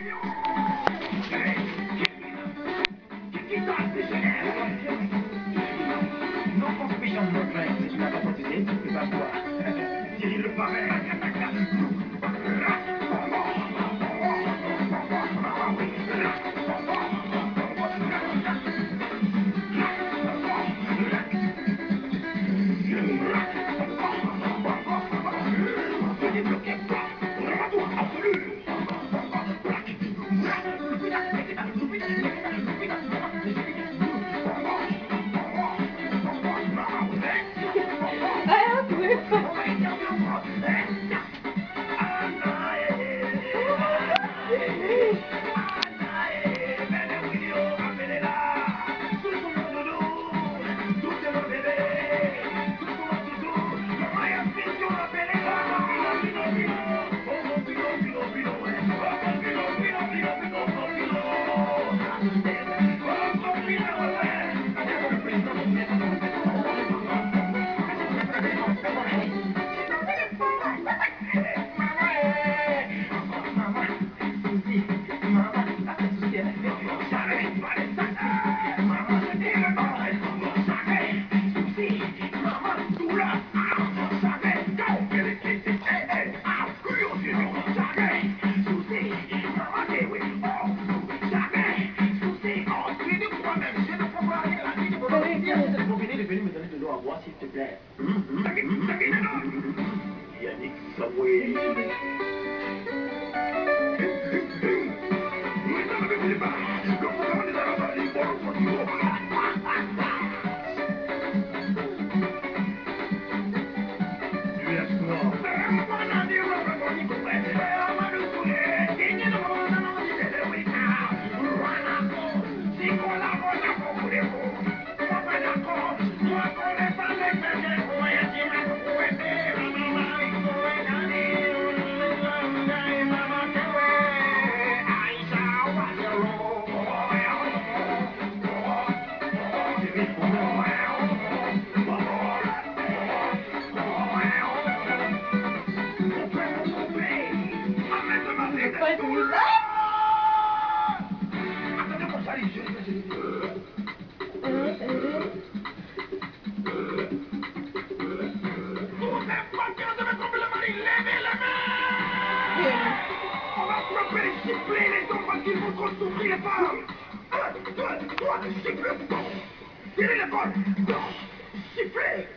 Non conspicions de nos craintes, mais tu n'as pas protégé, tu ne peux pas boire. Thierry le paraît. S'il te plaît. Yannick Samoué. Sifflez les enfants qui vont trop souffrir les femmes. 1, 2, 3, sifflez. Tirez les balles. Sifflez.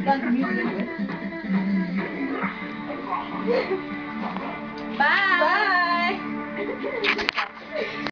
That's music.